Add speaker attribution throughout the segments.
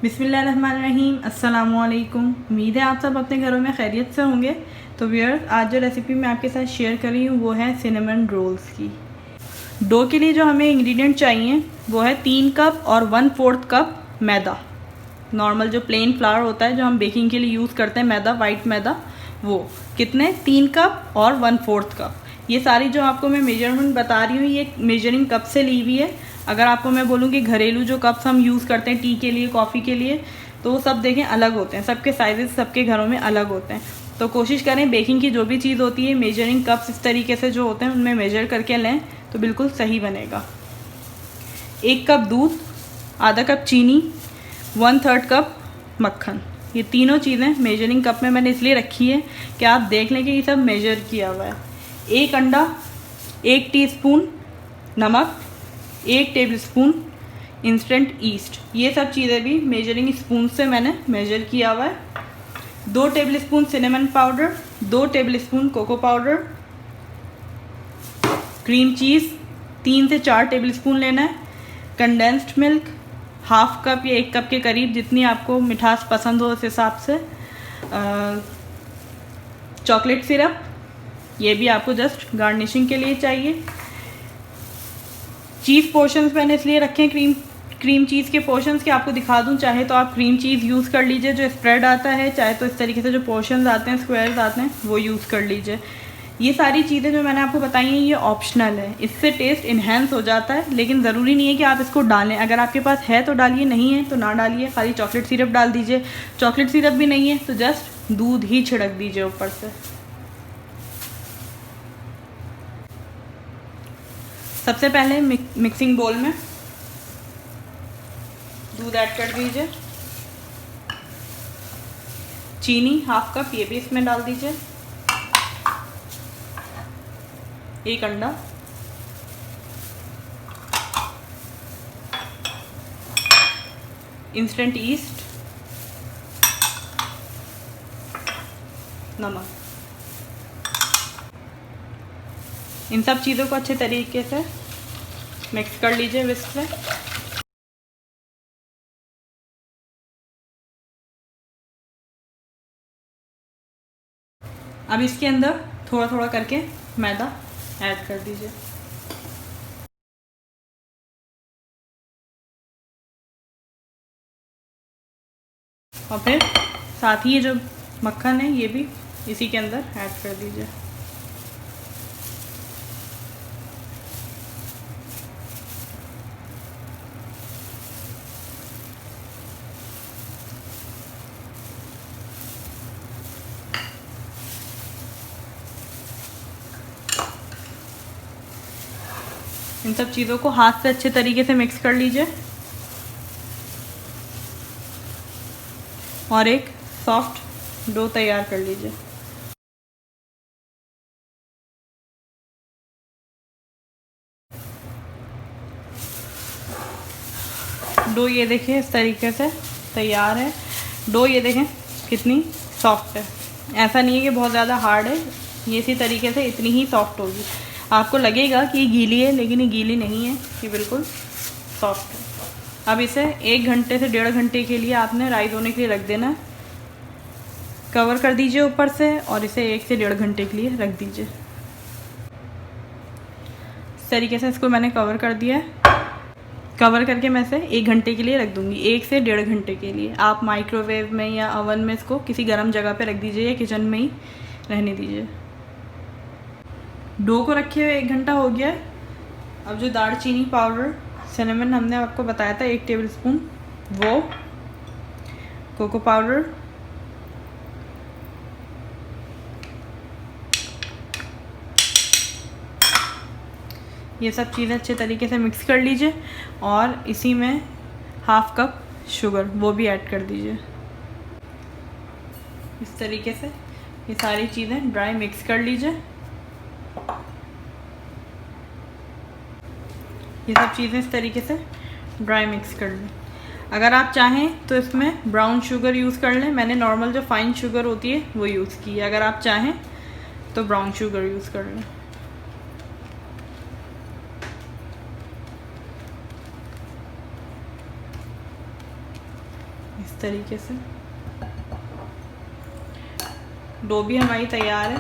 Speaker 1: बिस्मिल्लाहिर्रहमानिर्रहीम, अस्सलामुअलैकुम। उम्मीद है आप सब अपने घरों में खैरियत से होंगे। तो व्यूअर्स, आज जो रेसिपी मैं आपके साथ शेयर कर रही हूँ वो है सिनेमन रोल्स की। डो के लिए जो हमें इंग्रेडिएंट चाहिए वो है 3 कप और 1/4 कप मैदा। नॉर्मल जो प्लेन फ्लावर होता है जो हम बेकिंग के लिए यूज़ करते हैं, मैदा, वाइट मैदा, वो कितने 3 कप और 1/4 कप। ये सारी जो आपको मैं मेजरमेंट बता रही हूँ ये मेजरिंग कप से ली हुई है। अगर आपको मैं बोलूँ कि घरेलू जो कप्स हम यूज़ करते हैं टी के लिए, कॉफ़ी के लिए, तो वो सब देखें अलग होते हैं। सबके साइजेस सबके घरों में अलग होते हैं। तो कोशिश करें बेकिंग की जो भी चीज़ होती है मेजरिंग कप्स इस तरीके से जो होते हैं उनमें मेजर करके लें तो बिल्कुल सही बनेगा। 1 कप दूध, आधा कप चीनी, 1/3 कप मक्खन। ये तीनों चीज़ें मेजरिंग कप में मैंने इसलिए रखी है कि आप देख लें कि ये सब मेजर किया हुआ है। 1 अंडा, 1 टीस्पून नमक, 1 टेबलस्पून इंस्टेंट ईस्ट। ये सब चीज़ें भी मेजरिंग स्पून से मैंने मेजर किया हुआ है। 2 tablespoon cinnamon powder, 2 tablespoon cocoa powder, cream cheese 3 से 4 टेबलस्पून लेना है, कंडेंस्ड मिल्क 1/2 कप या 1 कप के करीब, जितनी आपको मिठास पसंद हो उस हिसाब से, चॉकलेट सिरप, ये भी आपको जस्ट गार्निशिंग के लिए चाहिए। चीज़ पोर्शंस मैंने इसलिए रखे हैं क्रीम चीज़ के पोर्शंस कि आपको दिखा दूं। चाहे तो आप क्रीम चीज़ यूज़ कर लीजिए जो स्प्रेड आता है, चाहे तो इस तरीके से जो पोर्शंस आते हैं, स्क्वायर्स आते हैं, वो यूज़ कर लीजिए। ये सारी चीज़ें जो मैंने आपको बताई हैं ये ऑप्शनल है। इससे टेस्ट इन्हेंस हो जाता है, लेकिन ज़रूरी नहीं है कि आप इसको डालें। अगर आपके पास है तो डालिए, नहीं है तो ना डालिए। खाली चॉकलेट सिरप डाल दीजिए। चॉकलेट सिरप भी नहीं है तो जस्ट दूध ही छिड़क दीजिए ऊपर से। सबसे पहले मिक्सिंग बोल में दूध ऐड कर दीजिए। चीनी 1/2 कप, ये भी इसमें डाल दीजिए। 1 अंडा, इंस्टेंट ईस्ट, नमक। इन सब चीज़ों को अच्छे तरीके से मिक्स कर लीजिए विस्क से। अब इसके अंदर थोड़ा थोड़ा करके मैदा ऐड कर दीजिए। और फिर साथ ही ये जो मक्खन है ये भी इसी के अंदर ऐड कर दीजिए। इन सब चीज़ों को हाथ से अच्छे तरीके से मिक्स कर लीजिए और एक सॉफ्ट डो तैयार कर लीजिए। डो ये देखिए इस तरीके से तैयार है। डो ये देखें कितनी सॉफ्ट है। ऐसा नहीं है कि बहुत ज़्यादा हार्ड है, ये इसी तरीके से इतनी ही सॉफ्ट होगी। आपको लगेगा कि ये गीली है, लेकिन ये गीली नहीं है, ये बिल्कुल सॉफ्ट है। अब इसे 1 घंटे से 1.5 घंटे के लिए आपने राइज होने के लिए रख देना है। कवर कर दीजिए ऊपर से और इसे 1 से 1.5 घंटे के लिए रख दीजिए। इस तरीके से इसको मैंने कवर कर दिया है। कवर करके मैं इसे 1 घंटे के लिए रख दूँगी, 1 से 1.5 घंटे के लिए। आप माइक्रोवेव में या ओवन में इसको किसी गर्म जगह पे रख दीजिए या किचन में ही रहने दीजिए। डो को रखे हुए 1 घंटा हो गया है। अब जो दालचीनी पाउडर, सिनेमन हमने आपको बताया था 1 टेबलस्पून, वो, कोको पाउडर, ये सब चीज़ें अच्छे तरीके से मिक्स कर लीजिए और इसी में 1/2 कप शुगर वो भी ऐड कर दीजिए। इस तरीके से ये सारी चीज़ें ड्राई मिक्स कर लीजिए। ये सब चीज़ें इस तरीके से ड्राई मिक्स कर लें। अगर आप चाहें तो इसमें ब्राउन शुगर यूज़ कर लें। मैंने नॉर्मल जो फाइन शुगर होती है वो यूज़ की है। अगर आप चाहें तो ब्राउन शुगर यूज़ कर लें। इस तरीके से डो भी हमारी तैयार है।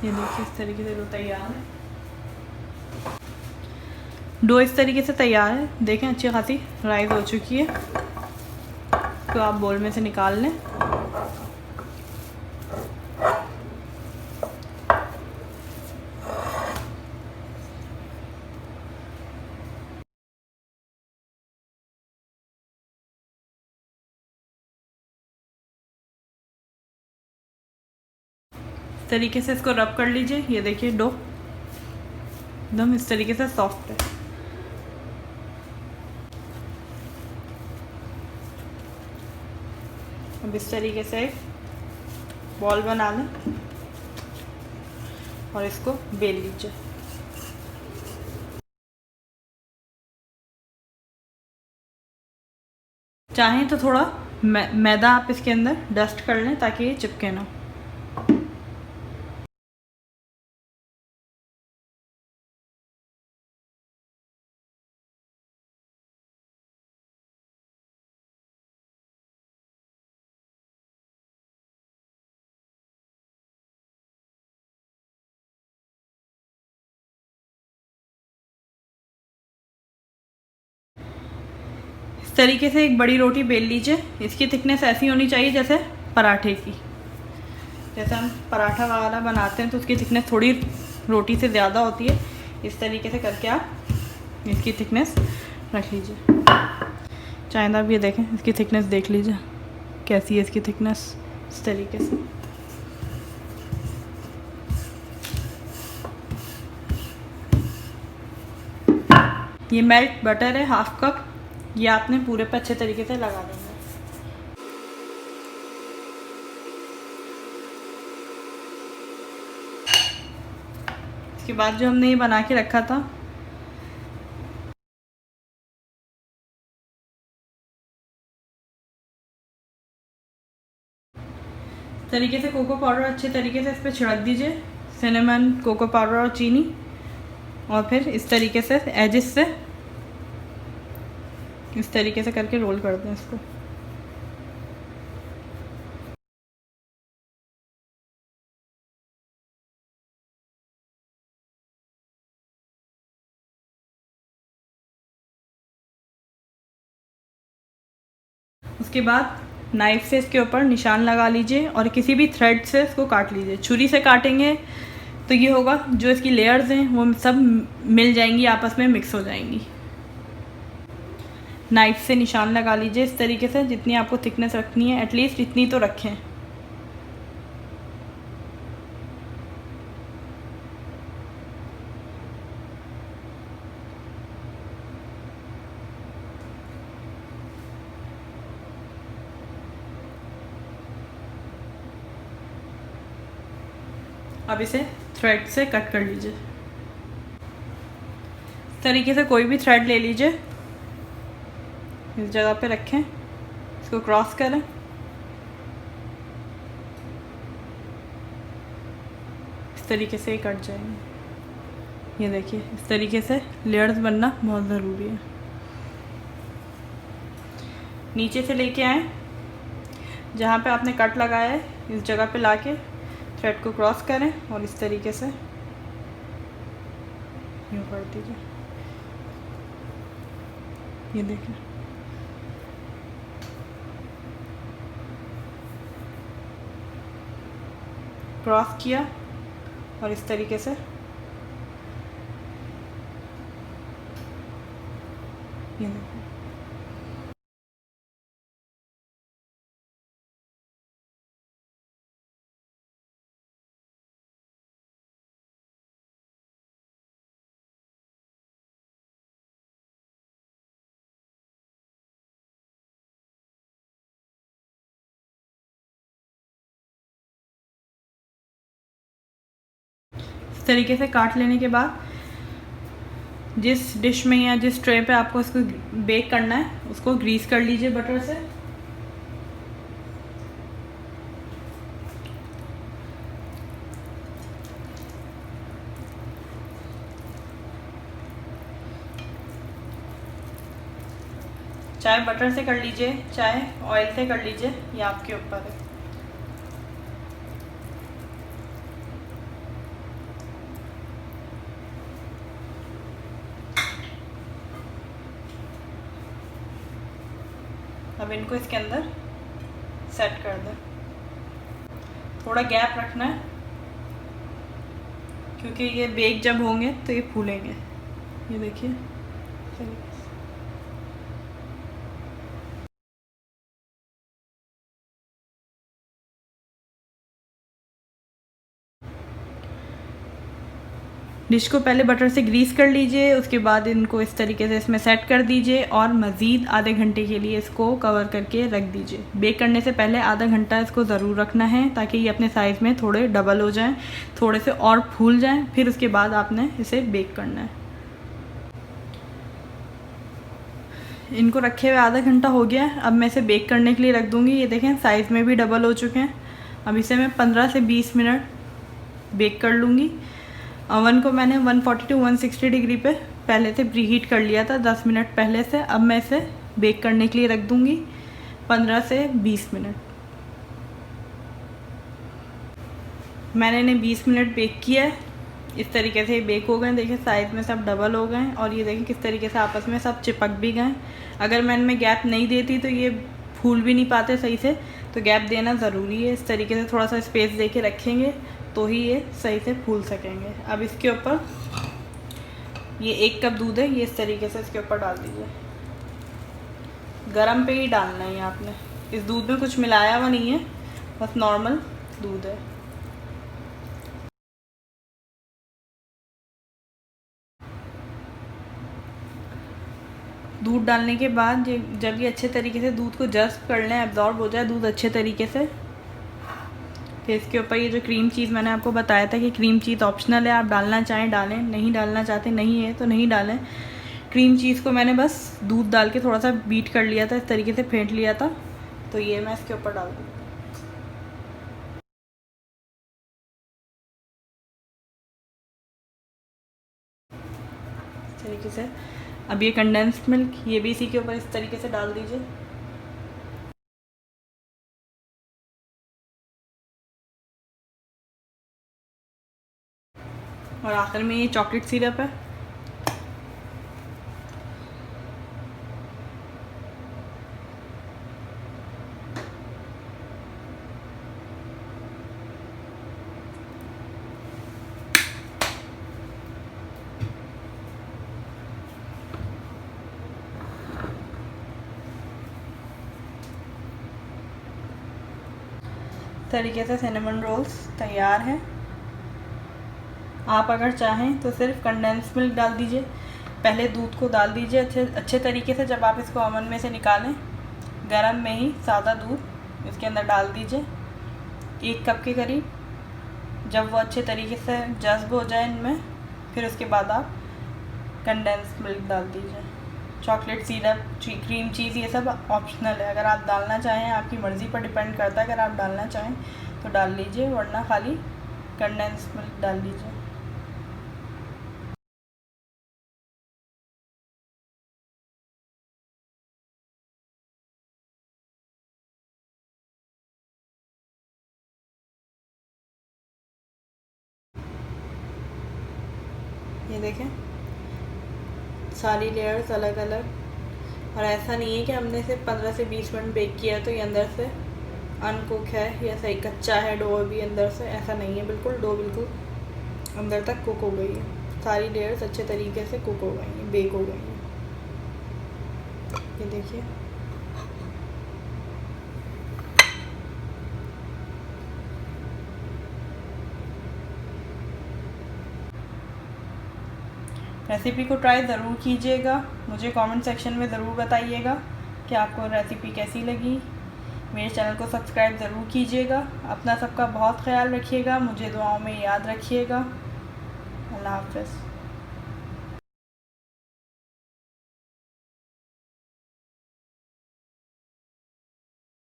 Speaker 1: ये देखिए इस तरीके से डो तैयार है। डो इस तरीके से तैयार है, देखें अच्छी खासी राइस हो चुकी है। तो आप बोल में से निकाल लें। इस तरीके से इसको रब कर लीजिए। ये देखिए डो एकदम इस तरीके से सॉफ्ट है। अब इस तरीके से एक बॉल बना लें और इसको बेल लीजिए। चाहें तो थोड़ा मैदा आप इसके अंदर डस्ट कर लें ताकि ये चिपके ना। इस तरीके से एक बड़ी रोटी बेल लीजिए। इसकी थिकनेस ऐसी होनी चाहिए जैसे पराठे की, जैसे हम पराठा वगैरह बनाते हैं तो उसकी थिकनेस थोड़ी रोटी से ज़्यादा होती है। इस तरीके से करके आप इसकी थिकनेस रख लीजिए। चाहे आप ये देखें, इसकी थिकनेस देख लीजिए कैसी है इसकी थिकनेस। इस तरीके से ये मेल्ट बटर है 1/2 कप, ये आपने पूरे पे अच्छे तरीके से लगा देना है। इसके बाद जो हमने ये बना के रखा था, इस तरीके से कोको पाउडर अच्छे तरीके से इस पर छिड़क दीजिए। सिनेमन, कोको पाउडर और चीनी, और फिर इस तरीके से एजिस से इस तरीके से करके रोल कर दें इसको। उसके बाद नाइफ से इसके ऊपर निशान लगा लीजिए और किसी भी थ्रेड से इसको काट लीजिए। छुरी से काटेंगे तो ये होगा, जो इसकी लेयर्स हैं वो सब मिल जाएंगी, आपस में मिक्स हो जाएंगी। नाइफ से निशान लगा लीजिए इस तरीके से। जितनी आपको थिकनेस रखनी है एटलीस्ट इतनी तो रखें। अब इसे थ्रेड से कट कर लीजिए। इस तरीके से कोई भी थ्रेड ले लीजिए, इस जगह पे रखें, इसको क्रॉस करें, इस तरीके से ही कट जाएंगे। ये देखिए इस तरीके से लेयर्स बनना बहुत ज़रूरी है। नीचे से लेके आए, जहाँ पे आपने कट लगाया है इस जगह पे लाके थ्रेड को क्रॉस करें और इस तरीके से यूँ कर दीजिए। ये देखें, क्रॉस किया और इस तरीके से ये देखें। इस तरीके से काट लेने के बाद जिस डिश में या जिस ट्रे पे आपको इसको बेक करना है उसको ग्रीस कर लीजिए बटर से। चाहे बटर से कर लीजिए चाहे ऑयल से कर लीजिए, ये आपके ऊपर है। अब इनको इसके अंदर सेट कर दें। थोड़ा गैप रखना है क्योंकि ये बेक जब होंगे तो ये फूलेंगे। ये देखिए डिश को पहले बटर से ग्रीस कर लीजिए, उसके बाद इनको इस तरीके से इसमें सेट कर दीजिए और मज़ीद आधे घंटे के लिए इसको कवर करके रख दीजिए। बेक करने से पहले आधा घंटा इसको ज़रूर रखना है ताकि ये अपने साइज़ में थोड़े डबल हो जाएं, थोड़े से और फूल जाएं, फिर उसके बाद आपने इसे बेक करना है। इनको रखे हुए आधा घंटा हो गया है, अब मैं इसे बेक करने के लिए रख दूँगी। ये देखें साइज़ में भी डबल हो चुके हैं। अब इसे मैं 15 से 20 मिनट बेक कर लूँगी। ओवन को मैंने 140 to 160 डिग्री पे पहले से प्रीहीट कर लिया था 10 मिनट पहले से। अब मैं इसे बेक करने के लिए रख दूँगी 15 से 20 मिनट। मैंने इन्हें 20 मिनट बेक किया है। इस तरीके से बेक हो गए, देखिए साइज़ में सब डबल हो गए और ये देखिए किस तरीके से आपस में सब चिपक भी गए। अगर मैं इनमें गैप नहीं देती तो ये फूल भी नहीं पाते सही से, तो गैप देना ज़रूरी है। इस तरीके से थोड़ा सा स्पेस दे के रखेंगे तो ही ये सही से फूल सकेंगे। अब इसके ऊपर ये 1 कप दूध है, ये इस तरीके से इसके ऊपर डाल दीजिए। गरम पे ही डालना है आपने। इस दूध में कुछ मिलाया हुआ नहीं है, बस नॉर्मल दूध है। दूध डालने के बाद जब ये अच्छे तरीके से दूध को जज़्ब कर लें, एब्जॉर्ब हो जाए दूध अच्छे तरीके से, फिर इसके ऊपर ये जो क्रीम चीज़ मैंने आपको बताया था कि क्रीम चीज़ ऑप्शनल है, आप डालना चाहें डालें, नहीं डालना चाहते नहीं है तो नहीं डालें। क्रीम चीज़ को मैंने बस दूध डाल के थोड़ा सा बीट कर लिया था, इस तरीके से फेंट लिया था, तो ये मैं इसके ऊपर डाल दूँ इस तरीके से। अब ये कंडेंस्ड मिल्क ये भी इसी के ऊपर इस तरीके से डाल दीजिए। और आखिर में ये चॉकलेट सिरप है। तरीके से सिनेमन रोल्स तैयार हैं। आप अगर चाहें तो सिर्फ कंडेंस मिल्क डाल दीजिए, पहले दूध को डाल दीजिए अच्छे तरीके से। जब आप इसको ओवन में से निकालें, गरम में ही सादा दूध इसके अंदर डाल दीजिए 1 कप के करीब। जब वो अच्छे तरीके से जज़्ब हो जाए इनमें, फिर उसके बाद आप कंडेंस मिल्क डाल दीजिए। चॉकलेट सिरप, क्रीम चीज़ ये सब ऑप्शनल है, अगर आप डालना चाहें आपकी मर्ज़ी पर डिपेंड करता है। अगर आप डालना चाहें तो डाल लीजिए, वरना खाली कंडेंस मिल्क डाल लीजिए। ये देखें सारी लेयर्स अलग अलग, और ऐसा नहीं है कि हमने सिर्फ 15 से 20 मिनट बेक किया है तो ये अंदर से अनकुक है या सही कच्चा है डो भी अंदर से, ऐसा नहीं है। बिल्कुल डो बिल्कुल अंदर तक कुक हो गई है, सारी लेयर्स अच्छे तरीके से कुक हो गई हैं, बेक हो गई हैं। ये देखिए रेसिपी को ट्राई ज़रूर कीजिएगा, मुझे कमेंट सेक्शन में ज़रूर बताइएगा कि आपको रेसिपी कैसी लगी। मेरे चैनल को सब्सक्राइब ज़रूर कीजिएगा। अपना सबका बहुत ख्याल रखिएगा, मुझे दुआओं में याद रखिएगा। अल्लाह हाफ़िज़।